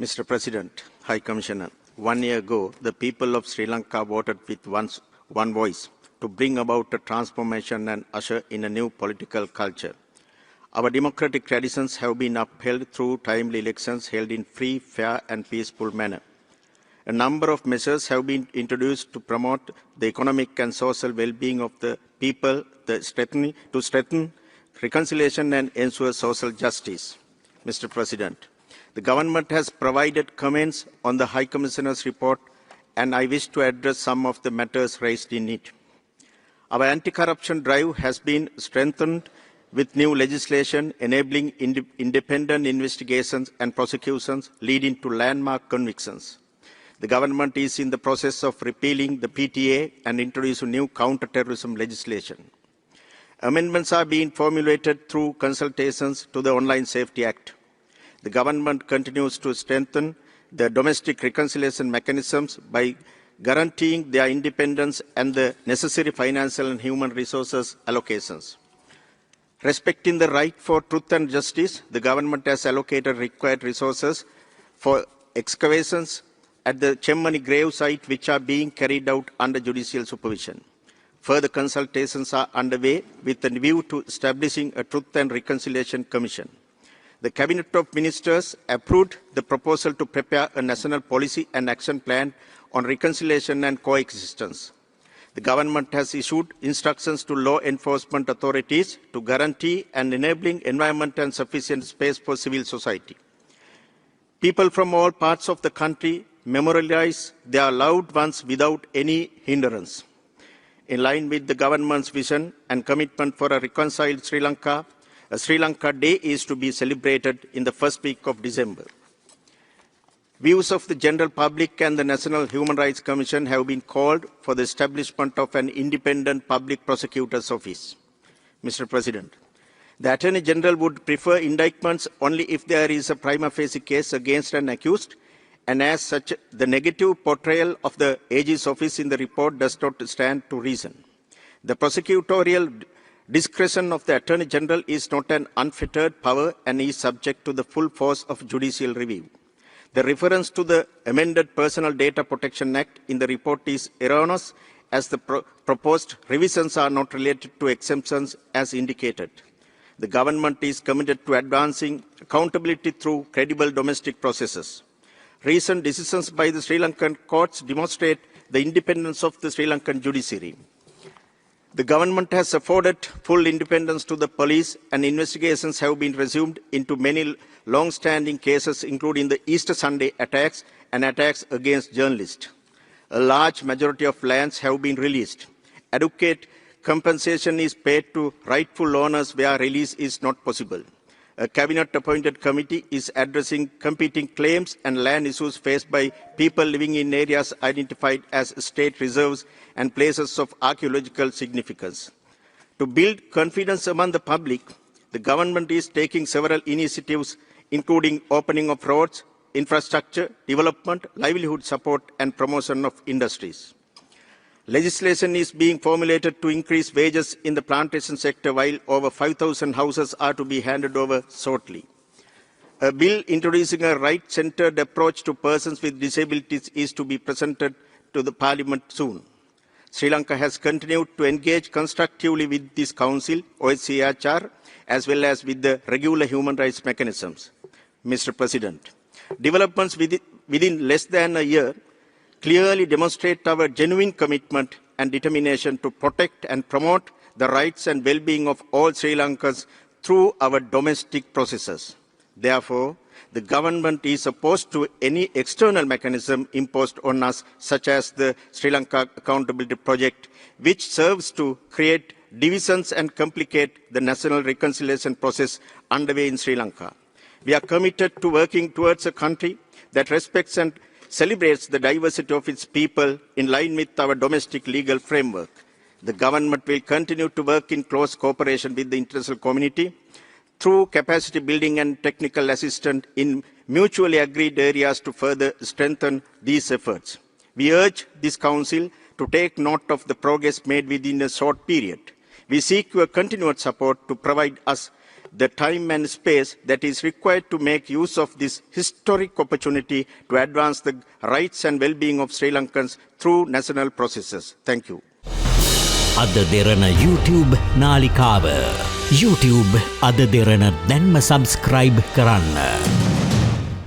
Mr. President, High Commissioner, 1 year ago, the people of Sri Lanka voted with one voice to bring about a transformation and usher in a new political culture. Our democratic traditions have been upheld through timely elections held in free, fair and peaceful manner. A number of measures have been introduced to promote the economic and social well-being of the people to strengthen reconciliation and ensure social justice. Mr. President, the government has provided comments on the High Commissioner's report, and I wish to address some of the matters raised in it. Our anti-corruption drive has been strengthened with new legislation enabling independent investigations and prosecutions leading to landmark convictions. The government is in the process of repealing the PTA and introducing new counter-terrorism legislation. Amendments are being formulated through consultations to the Online Safety Act. The government continues to strengthen the domestic reconciliation mechanisms by guaranteeing their independence and the necessary financial and human resources allocations. Respecting the right for truth and justice, the government has allocated required resources for excavations at the Chemmani grave site, which are being carried out under judicial supervision. Further consultations are underway with a view to establishing a Truth and Reconciliation Commission. The Cabinet of Ministers approved the proposal to prepare a national policy and action plan on reconciliation and coexistence. The government has issued instructions to law enforcement authorities to guarantee an enabling environment and sufficient space for civil society. People from all parts of the country memorialize their loved ones without any hindrance. In line with the government's vision and commitment for a reconciled Sri Lanka, a Sri Lanka Day is to be celebrated in the first week of December. Views of the general public and the National Human Rights Commission have been called for the establishment of an independent public prosecutor's office. Mr. President, the Attorney General would prefer indictments only if there is a prima facie case against an accused, and as such, the negative portrayal of the AG's office in the report does not stand to reason. The prosecutorial discretion of the Attorney General is not an unfettered power and is subject to the full force of judicial review. The reference to the amended Personal Data Protection Act in the report is erroneous, as the proposed revisions are not related to exemptions as indicated. The government is committed to advancing accountability through credible domestic processes. Recent decisions by the Sri Lankan courts demonstrate the independence of the Sri Lankan judiciary. The government has afforded full independence to the police, and investigations have been resumed into many long-standing cases, including the Easter Sunday attacks and attacks against journalists. A large majority of lands have been released. Adequate compensation is paid to rightful owners where release is not possible. A cabinet-appointed committee is addressing competing claims and land issues faced by people living in areas identified as state reserves and places of archaeological significance. To build confidence among the public, the government is taking several initiatives, including opening of roads, infrastructure, development, livelihood support, and promotion of industries. Legislation is being formulated to increase wages in the plantation sector, while over 5,000 houses are to be handed over shortly. A bill introducing a right-centered approach to persons with disabilities is to be presented to the Parliament soon. Sri Lanka has continued to engage constructively with this Council, OSCHR, as well as with the regular human rights mechanisms. Mr. President, developments within less than a year clearly demonstrate our genuine commitment and determination to protect and promote the rights and well-being of all Sri Lankans through our domestic processes. Therefore, the government is opposed to any external mechanism imposed on us, such as the Sri Lanka Accountability Project, which serves to create divisions and complicate the national reconciliation process underway in Sri Lanka. We are committed to working towards a country that respects and celebrates the diversity of its people in line with our domestic legal framework. The government will continue to work in close cooperation with the international community through capacity building and technical assistance in mutually agreed areas to further strengthen these efforts. We urge this Council to take note of the progress made within a short period. We seek your continued support to provide us the time and space that is required to make use of this historic opportunity to advance the rights and well-being of Sri Lankans through national processes. Thank you. අද දෙරණ YouTube නාලිකාව YouTube අද දෙරණ දැන්ම subscribe කරන්න.